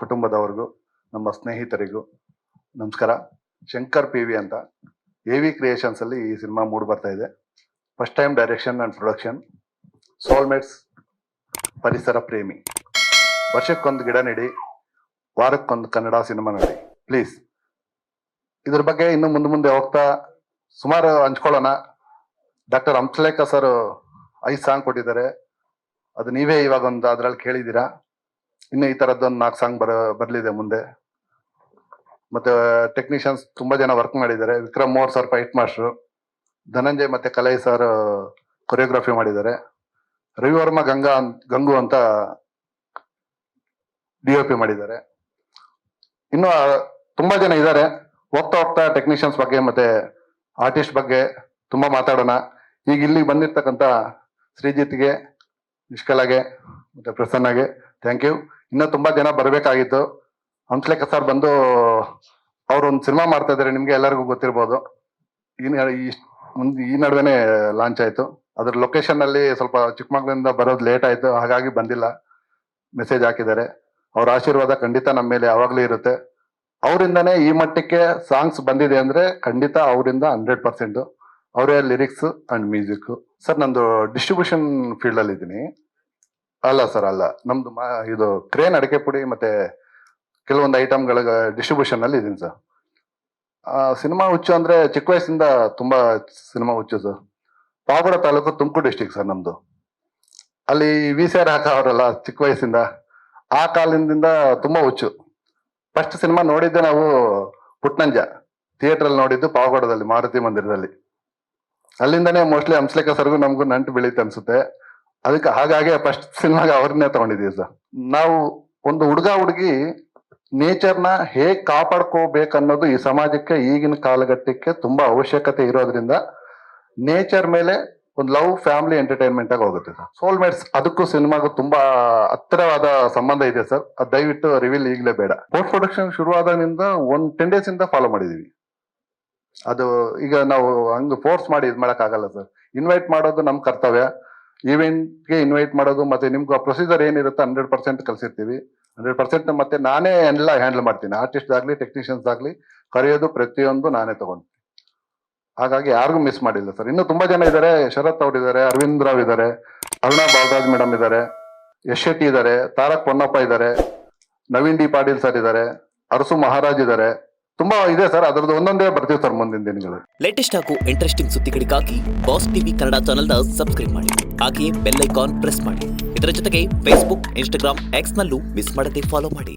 ಕುಟುಂಬದವರಿಗೂ ನಮ್ಮ ಸ್ನೇಹಿತರಿಗೂ ನಮಸ್ಕಾರ. ಶಂಕರ್ ಪಿ ವಿ ಅಂತ AV ಕ್ರಿಯೇಷನ್ಸ್ ಅಲ್ಲಿ ಈ ಸಿನಿಮಾ ಮೂಡ್ ಬರ್ತಾ ಇದೆ. First time direction and production. Soulmates ಪರಿಸರ ಪ್ರೇಮಿ. ವರ್ಷಕ್ಕೊಂದು ಗಿಡ ನೆಡಿ, ವಾರಕ್ಕೊಂದು ಕನ್ನಡ ಸಿನಿಮಾ ನೋಡಿ ಪ್ಲೀಸ್. ಇದ್ರ ಬಗ್ಗೆ ಇನ್ನು ಮುಂದೆ ಹೋಗ್ತಾ ಸುಮಾರು ಹಂಚ್ಕೊಳ್ಳೋಣ. ಡಾಕ್ಟರ್ ಹಂಸಲೇಖ ಸರ್ 5 ಸಾಂಗ್ ಕೊಟ್ಟಿದ್ದಾರೆ. ಅದು ನೀವೇ ಇವಾಗ ಒಂದು ಅದ್ರಲ್ಲಿ ಕೇಳಿದ್ದೀರಾ. ಇನ್ನು ಈ ತರದ್ದೊಂದು 4 ಸಾಂಗ್ ಬರ್ಲಿದೆ ಮುಂದೆ. ಮತ್ತೆ ಟೆಕ್ನಿಷಿಯನ್ಸ್ ತುಂಬಾ ಜನ ವರ್ಕ್ ಮಾಡಿದ್ದಾರೆ. Vikram more sir fight master, Dhananjay ಮತ್ತೆ ಕಲೈ ಸರ್ ಕೊರಿಯೋಗ್ರಫಿ ಮಾಡಿದ್ದಾರೆ. ರವಿವರ್ಮ ಗಂಗು ಅಂತ DOP ಮಾಡಿದ್ದಾರೆ. ಇನ್ನು ತುಂಬಾ ಜನ ಇದ್ದಾರೆ. ಹೋಗ್ತಾ ಟೆಕ್ನಿಷಿಯನ್ಸ್ ಬಗ್ಗೆ ಮತ್ತೆ ಆರ್ಟಿಸ್ಟ್ ಬಗ್ಗೆ ತುಂಬಾ ಮಾತಾಡೋಣ. ಈಗ ಇಲ್ಲಿ ಬಂದಿರ್ತಕ್ಕಂಥ ಶ್ರೀಜಿತ್ಗೆ, ನಿಷ್ಕಲಾಗೆ ಮತ್ತೆ ಪ್ರಸನ್ನಗೆ ಥ್ಯಾಂಕ್ ಯು. ಇನ್ನೂ ತುಂಬಾ ಜನ ಬರಬೇಕಾಗಿತ್ತು. ಹಂಸಲೇಖ ಸರ್ ಬಂದು ಅವ್ರೊಂದು ಸಿನಿಮಾ ಮಾಡ್ತಾ ಇದ್ದಾರೆ, ನಿಮ್ಗೆ ಎಲ್ಲರಿಗೂ ಗೊತ್ತಿರ್ಬೋದು. ಈ ನಡುವೆನೆ ಲಾಂಚ್ ಆಯ್ತು. ಅದ್ರ ಲೊಕೇಶನ್ ಅಲ್ಲಿ ಸ್ವಲ್ಪ ಚಿಕ್ಕಮಗಳೂರಿಂದ ಬರೋದು ಲೇಟ್ ಆಯ್ತು, ಹಾಗಾಗಿ ಬಂದಿಲ್ಲ. ಮೆಸೇಜ್ ಹಾಕಿದ್ದಾರೆ. ಅವ್ರ ಆಶೀರ್ವಾದ ಖಂಡಿತ ನಮ್ಮ ಮೇಲೆ ಯಾವಾಗ್ಲೂ ಇರುತ್ತೆ. ಅವರಿಂದನೇ ಈ ಮಟ್ಟಕ್ಕೆ ಸಾಂಗ್ಸ್ ಬಂದಿದೆ ಅಂದ್ರೆ ಖಂಡಿತ ಅವರಿಂದ 100%. ಅವರೇ ಲಿರಿಕ್ಸ್ ಅಂಡ್ ಮ್ಯೂಸಿಕ್. ಸರ್ ನಂದು ಡಿಸ್ಟ್ರಿಬ್ಯೂಷನ್ ಫೀಲ್ಡ್ ಅಲ್ಲಿ ಇದ್ದೀನಿ. ಅಲ್ಲ ಸರ್, ಅಲ್ಲ, ನಮ್ದು ಇದು ಕ್ರೇನ್ ಅಡಿಕೆ ಪುಡಿ ಮತ್ತೆ ಕೆಲವೊಂದು ಐಟಮ್ಗಳ ಡಿಸ್ಟ್ರಿಬ್ಯೂಷನ್ ಅಲ್ಲಿ ಇದೀನಿ ಸರ್. ಸಿನಿಮಾ ಹುಚ್ಚು ಅಂದ್ರೆ ಚಿಕ್ಕ ವಯಸ್ಸಿಂದ ತುಂಬಾ ಸಿನಿಮಾ ಹುಚ್ಚು sir. Pavagada taluk, Tumakuru district sir ನಮ್ದು. ಅಲ್ಲಿ VCR ಹಾಕವ್ರಲ್ಲ ಚಿಕ್ಕ ವಯಸ್ಸಿಂದ, ಆ ಕಾಲದಿಂದ ತುಂಬಾ ಹುಚ್ಚು. ಫಸ್ಟ್ ಸಿನಿಮಾ ನೋಡಿದ್ದೆ ನಾವು ಪುಟ್ನಂಜ ಥಿಯೇಟರ್ ಅಲ್ಲಿ ನೋಡಿದ್ದು, ಪಾವಗಡದಲ್ಲಿ ಮಾರುತಿ ಮಂದಿರದಲ್ಲಿ. ಅಲ್ಲಿಂದನೇ ಮೋಸ್ಟ್ಲಿ ಹಂಸಲೇಖ ಸರ್ಗೂ ನಮಗೂ ನಂಟು ಬೆಳೀತು ಅನ್ಸುತ್ತೆ. ಅದಕ್ಕೆ ಹಾಗಾಗಿ ಫಸ್ಟ್ ಸಿನಿಮಾಗೆ ಅವ್ರನ್ನೇ ತಗೊಂಡಿದೀವಿ ಸರ್. ನಾವು ಒಂದು ಹುಡುಗಿ ನೇಚರ್ನ ಹೇಗ್ ಕಾಪಾಡ್ಕೋಬೇಕನ್ನೋದು ಈ ಸಮಾಜಕ್ಕೆ ಈಗಿನ ಕಾಲಘಟ್ಟಕ್ಕೆ ತುಂಬಾ ಅವಶ್ಯಕತೆ ಇರೋದ್ರಿಂದ ನೇಚರ್ ಮೇಲೆ ಒಂದು ಲವ್, ಫ್ಯಾಮಿಲಿ, ಎಂಟರ್ಟೈನ್ಮೆಂಟ್ ಆಗಿ ಹೋಗುತ್ತೆ ಸರ್. ಸೋಲ್ಮೇಟ್ಸ್ ಅದಕ್ಕೂ ಸಿನಿಮಾಗೂ ತುಂಬಾ ಹತ್ತಿರವಾದ ಸಂಬಂಧ ಇದೆ ಸರ್. ಅದು ದಯವಿಟ್ಟು ರಿವೀಲ್ ಈಗಲೇ ಬೇಡ. ಪೋಸ್ಟ್ ಪ್ರೊಡಕ್ಷನ್ ಶುರುವಾದಾಗಿನಿಂದ ಒಂದು 10 days ಇಂದ ಫಾಲೋ ಮಾಡಿದೀವಿ. ಅದು ಈಗ ನಾವು ಹಂಗ ಫೋರ್ಸ್ ಮಾಡಿ ಇದು ಮಾಡಕ್ ಆಗಲ್ಲ ಸರ್. ಇನ್ವೈಟ್ ಮಾಡೋದು ನಮ್ ಕರ್ತವ್ಯ. ಈವೆಂಟ್ಗೆ ಇನ್ವೈಟ್ ಮಾಡೋದು ಮತ್ತೆ ನಿಮ್ಗೆ ಪ್ರೊಸೀಜರ್ ಏನಿರುತ್ತೆ 100% ಕಲ್ಸಿರ್ತೀವಿ. 100% ಮತ್ತೆ ನಾನೇ ಎಲ್ಲ ಹ್ಯಾಂಡಲ್ ಮಾಡ್ತೀನಿ. ಆರ್ಟಿಸ್ಟ್ ಆಗ್ಲಿ, ಟೆಕ್ನಿಷಿಯನ್ಸ್ ಆಗ್ಲಿ, ಕರೆಯೋದು ಪ್ರತಿಯೊಂದು ನಾನೇ ತಗೊಂತೀನಿ. ಹಾಗಾಗಿ ಯಾರಿಗೂ ಮಿಸ್ ಮಾಡಿಲ್ಲ ಸರ್. ಇನ್ನು ತುಂಬಾ ಜನ ಇದ್ದಾರೆ. ಶರತ್ ಅವ್ರು ಇದ್ದಾರೆ, ಅರವಿಂದ್ ರಾವ್ ಇದ್ದಾರೆ, ಅರುಣಾ ಬಾಲರಾಜ್ ಮೇಡಮ್ ಇದ್ದಾರೆ, ಯಶ್ ಶೆಟ್ಟಿ ಇದ್ದಾರೆ, ತಾರಕ್ ಪೊನ್ನಪ್ಪ ಇದ್ದಾರೆ, ನವೀನ್ ಡಿ ಪಾಟೀಲ್ ಸರ್ ಇದ್ದಾರೆ, ಅರಸು ಮಹಾರಾಜ್ ಇದ್ದಾರೆ. ತುಂಬಾ ಇದೆ ಸರ್. ಅದ್ರದ್ದು ಒಂದೊಂದೇ ಬರ್ತೀವಿ ಸರ್ ಮುಂದಿನ ದಿನಗಳು. ಲೇಟೆಸ್ಟ್ ಹಾಗೂ ಇಂಟ್ರೆಸ್ಟಿಂಗ್ ಸುದ್ದಿಗಳಿಗಾಗಿ ಬಾಸ್ ಟಿವಿ ಕನ್ನಡ ಚಾನೆಲ್ನ ಸಬ್ಸ್ಕ್ರೈಬ್ ಮಾಡಿ. ಹಾಗೆಯೇ ಬೆಲ್ ಐಕಾನ್ ಪ್ರೆಸ್ ಮಾಡಿ. ಇದರ ಜೊತೆಗೆ Facebook, Instagram, X ನಲ್ಲೂ ಮಿಸ್ ಮಾಡದೆ ಫಾಲೋ ಮಾಡಿ.